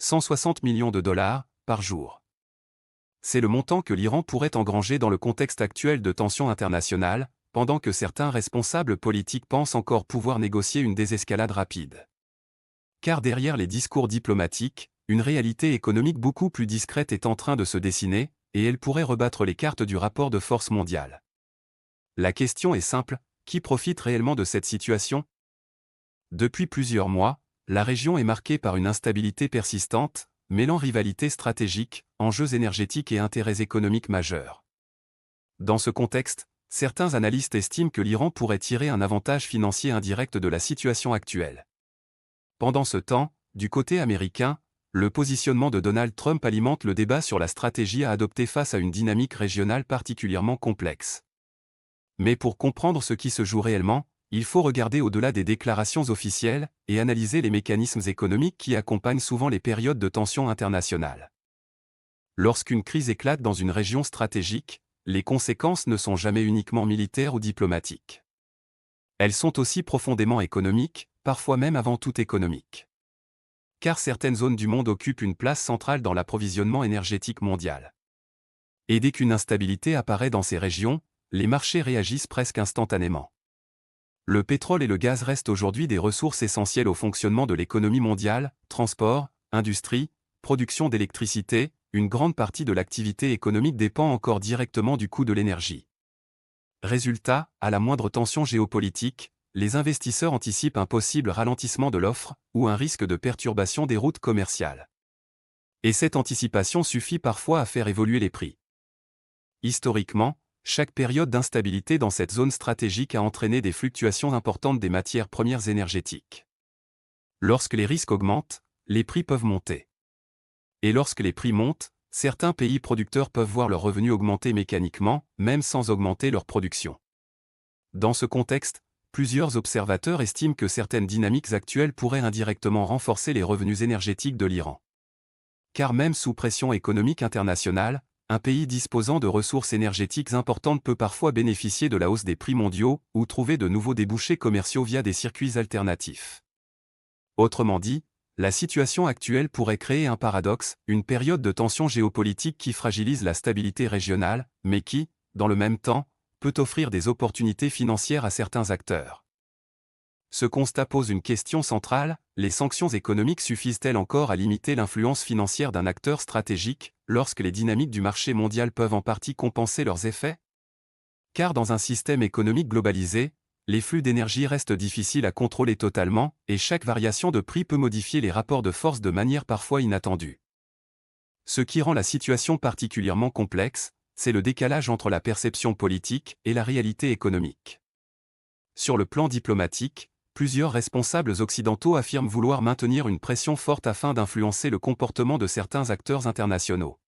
160 millions de dollars par jour. C'est le montant que l'Iran pourrait engranger dans le contexte actuel de tensions internationales, pendant que certains responsables politiques pensent encore pouvoir négocier une désescalade rapide. Car derrière les discours diplomatiques, une réalité économique beaucoup plus discrète est en train de se dessiner, et elle pourrait rebattre les cartes du rapport de force mondial. La question est simple, qui profite réellement de cette situation? Depuis plusieurs mois, la région est marquée par une instabilité persistante, mêlant rivalité stratégique, enjeux énergétiques et intérêts économiques majeurs. Dans ce contexte, certains analystes estiment que l'Iran pourrait tirer un avantage financier indirect de la situation actuelle. Pendant ce temps, du côté américain, le positionnement de Donald Trump alimente le débat sur la stratégie à adopter face à une dynamique régionale particulièrement complexe. Mais pour comprendre ce qui se joue réellement, il faut regarder au-delà des déclarations officielles et analyser les mécanismes économiques qui accompagnent souvent les périodes de tension internationale. Lorsqu'une crise éclate dans une région stratégique, les conséquences ne sont jamais uniquement militaires ou diplomatiques. Elles sont aussi profondément économiques, parfois même avant tout économiques. Car certaines zones du monde occupent une place centrale dans l'approvisionnement énergétique mondial. Et dès qu'une instabilité apparaît dans ces régions, les marchés réagissent presque instantanément. Le pétrole et le gaz restent aujourd'hui des ressources essentielles au fonctionnement de l'économie mondiale, transport, industrie, production d'électricité, une grande partie de l'activité économique dépend encore directement du coût de l'énergie. Résultat, à la moindre tension géopolitique, les investisseurs anticipent un possible ralentissement de l'offre ou un risque de perturbation des routes commerciales. Et cette anticipation suffit parfois à faire évoluer les prix. Historiquement, chaque période d'instabilité dans cette zone stratégique a entraîné des fluctuations importantes des matières premières énergétiques. Lorsque les risques augmentent, les prix peuvent monter. Et lorsque les prix montent, certains pays producteurs peuvent voir leurs revenus augmenter mécaniquement, même sans augmenter leur production. Dans ce contexte, plusieurs observateurs estiment que certaines dynamiques actuelles pourraient indirectement renforcer les revenus énergétiques de l'Iran. Car même sous pression économique internationale, un pays disposant de ressources énergétiques importantes peut parfois bénéficier de la hausse des prix mondiaux ou trouver de nouveaux débouchés commerciaux via des circuits alternatifs. Autrement dit, la situation actuelle pourrait créer un paradoxe, une période de tension géopolitique qui fragilise la stabilité régionale, mais qui, dans le même temps, peut offrir des opportunités financières à certains acteurs. Ce constat pose une question centrale, les sanctions économiques suffisent-elles encore à limiter l'influence financière d'un acteur stratégique, lorsque les dynamiques du marché mondial peuvent en partie compenser leurs effets? Car dans un système économique globalisé, les flux d'énergie restent difficiles à contrôler totalement, et chaque variation de prix peut modifier les rapports de force de manière parfois inattendue. Ce qui rend la situation particulièrement complexe, c'est le décalage entre la perception politique et la réalité économique. Sur le plan diplomatique, plusieurs responsables occidentaux affirment vouloir maintenir une pression forte afin d'influencer le comportement de certains acteurs internationaux.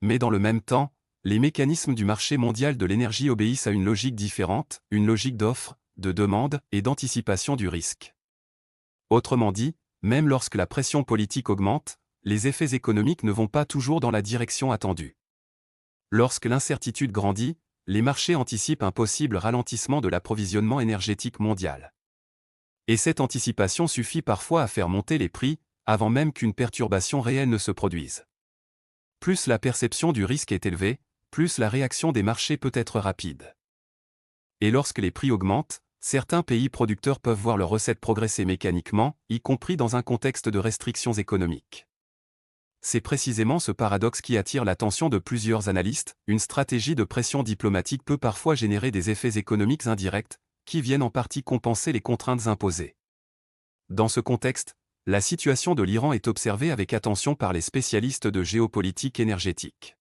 Mais dans le même temps, les mécanismes du marché mondial de l'énergie obéissent à une logique différente, une logique d'offre, de demande et d'anticipation du risque. Autrement dit, même lorsque la pression politique augmente, les effets économiques ne vont pas toujours dans la direction attendue. Lorsque l'incertitude grandit, les marchés anticipent un possible ralentissement de l'approvisionnement énergétique mondial. Et cette anticipation suffit parfois à faire monter les prix, avant même qu'une perturbation réelle ne se produise. Plus la perception du risque est élevée, plus la réaction des marchés peut être rapide. Et lorsque les prix augmentent, certains pays producteurs peuvent voir leurs recettes progresser mécaniquement, y compris dans un contexte de restrictions économiques. C'est précisément ce paradoxe qui attire l'attention de plusieurs analystes, une stratégie de pression diplomatique peut parfois générer des effets économiques indirects, qui viennent en partie compenser les contraintes imposées. Dans ce contexte, la situation de l'Iran est observée avec attention par les spécialistes de géopolitique énergétique.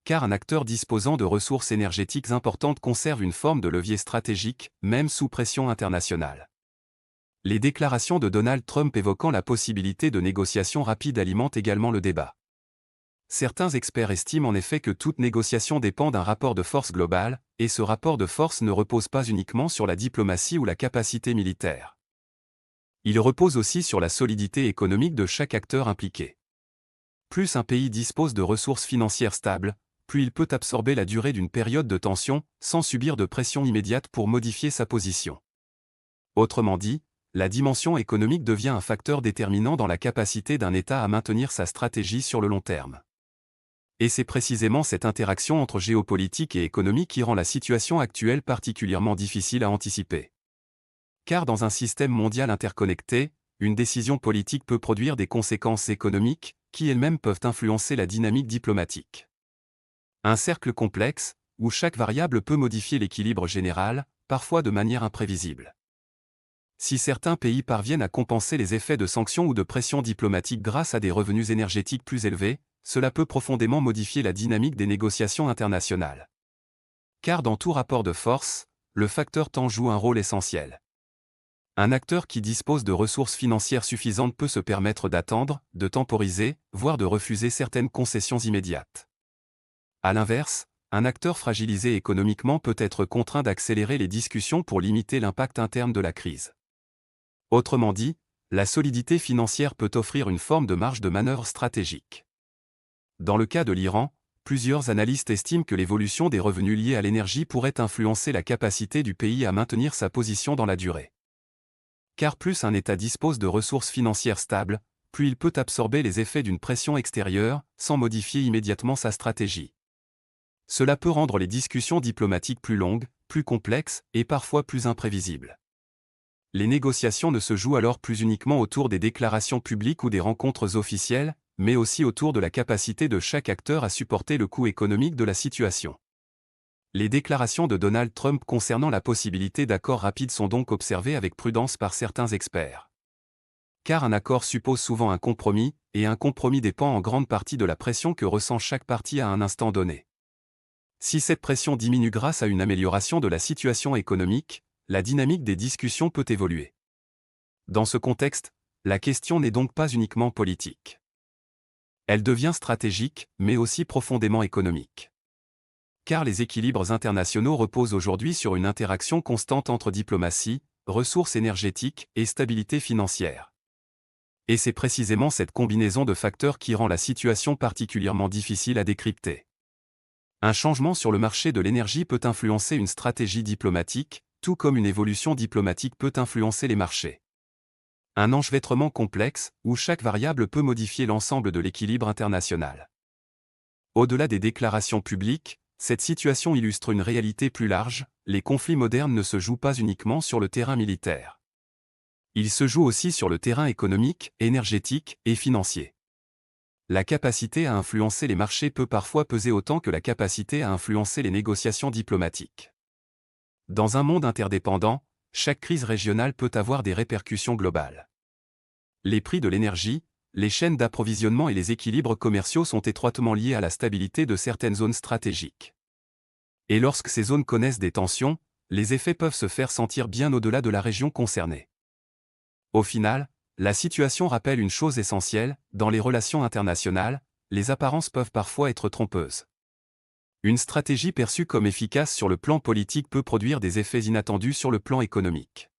Car un acteur disposant de ressources énergétiques importantes conserve une forme de levier stratégique, même sous pression internationale. Les déclarations de Donald Trump évoquant la possibilité de négociations rapides alimentent également le débat. Certains experts estiment en effet que toute négociation dépend d'un rapport de force global, et ce rapport de force ne repose pas uniquement sur la diplomatie ou la capacité militaire. Il repose aussi sur la solidité économique de chaque acteur impliqué. Plus un pays dispose de ressources financières stables, plus il peut absorber la durée d'une période de tension, sans subir de pression immédiate pour modifier sa position. Autrement dit, la dimension économique devient un facteur déterminant dans la capacité d'un État à maintenir sa stratégie sur le long terme. Et c'est précisément cette interaction entre géopolitique et économie qui rend la situation actuelle particulièrement difficile à anticiper. Car dans un système mondial interconnecté, une décision politique peut produire des conséquences économiques, qui elles-mêmes peuvent influencer la dynamique diplomatique. Un cercle complexe, où chaque variable peut modifier l'équilibre général, parfois de manière imprévisible. Si certains pays parviennent à compenser les effets de sanctions ou de pression diplomatique grâce à des revenus énergétiques plus élevés, cela peut profondément modifier la dynamique des négociations internationales. Car dans tout rapport de force, le facteur temps joue un rôle essentiel. Un acteur qui dispose de ressources financières suffisantes peut se permettre d'attendre, de temporiser, voire de refuser certaines concessions immédiates. À l'inverse, un acteur fragilisé économiquement peut être contraint d'accélérer les discussions pour limiter l'impact interne de la crise. Autrement dit, la solidité financière peut offrir une forme de marge de manœuvre stratégique. Dans le cas de l'Iran, plusieurs analystes estiment que l'évolution des revenus liés à l'énergie pourrait influencer la capacité du pays à maintenir sa position dans la durée. Car plus un État dispose de ressources financières stables, plus il peut absorber les effets d'une pression extérieure, sans modifier immédiatement sa stratégie. Cela peut rendre les discussions diplomatiques plus longues, plus complexes et parfois plus imprévisibles. Les négociations ne se jouent alors plus uniquement autour des déclarations publiques ou des rencontres officielles, mais aussi autour de la capacité de chaque acteur à supporter le coût économique de la situation. Les déclarations de Donald Trump concernant la possibilité d'accords rapides sont donc observées avec prudence par certains experts. Car un accord suppose souvent un compromis, et un compromis dépend en grande partie de la pression que ressent chaque partie à un instant donné. Si cette pression diminue grâce à une amélioration de la situation économique, la dynamique des discussions peut évoluer. Dans ce contexte, la question n'est donc pas uniquement politique. Elle devient stratégique, mais aussi profondément économique. Car les équilibres internationaux reposent aujourd'hui sur une interaction constante entre diplomatie, ressources énergétiques et stabilité financière. Et c'est précisément cette combinaison de facteurs qui rend la situation particulièrement difficile à décrypter. Un changement sur le marché de l'énergie peut influencer une stratégie diplomatique, tout comme une évolution diplomatique peut influencer les marchés. Un enchevêtrement complexe, où chaque variable peut modifier l'ensemble de l'équilibre international. Au-delà des déclarations publiques, cette situation illustre une réalité plus large, les conflits modernes ne se jouent pas uniquement sur le terrain militaire. Ils se jouent aussi sur le terrain économique, énergétique et financier. La capacité à influencer les marchés peut parfois peser autant que la capacité à influencer les négociations diplomatiques. Dans un monde interdépendant, chaque crise régionale peut avoir des répercussions globales. Les prix de l'énergie, les chaînes d'approvisionnement et les équilibres commerciaux sont étroitement liés à la stabilité de certaines zones stratégiques. Et lorsque ces zones connaissent des tensions, les effets peuvent se faire sentir bien au-delà de la région concernée. Au final, la situation rappelle une chose essentielle, dans les relations internationales, les apparences peuvent parfois être trompeuses. Une stratégie perçue comme efficace sur le plan politique peut produire des effets inattendus sur le plan économique.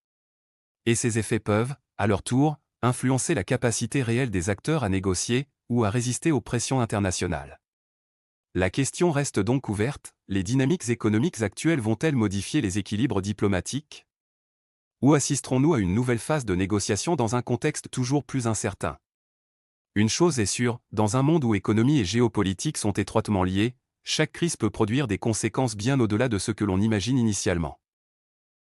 Et ces effets peuvent, à leur tour, influencer la capacité réelle des acteurs à négocier ou à résister aux pressions internationales. La question reste donc ouverte, les dynamiques économiques actuelles vont-elles modifier les équilibres diplomatiques ? Ou assisterons-nous à une nouvelle phase de négociation dans un contexte toujours plus incertain ? Une chose est sûre, dans un monde où économie et géopolitique sont étroitement liées, chaque crise peut produire des conséquences bien au-delà de ce que l'on imagine initialement.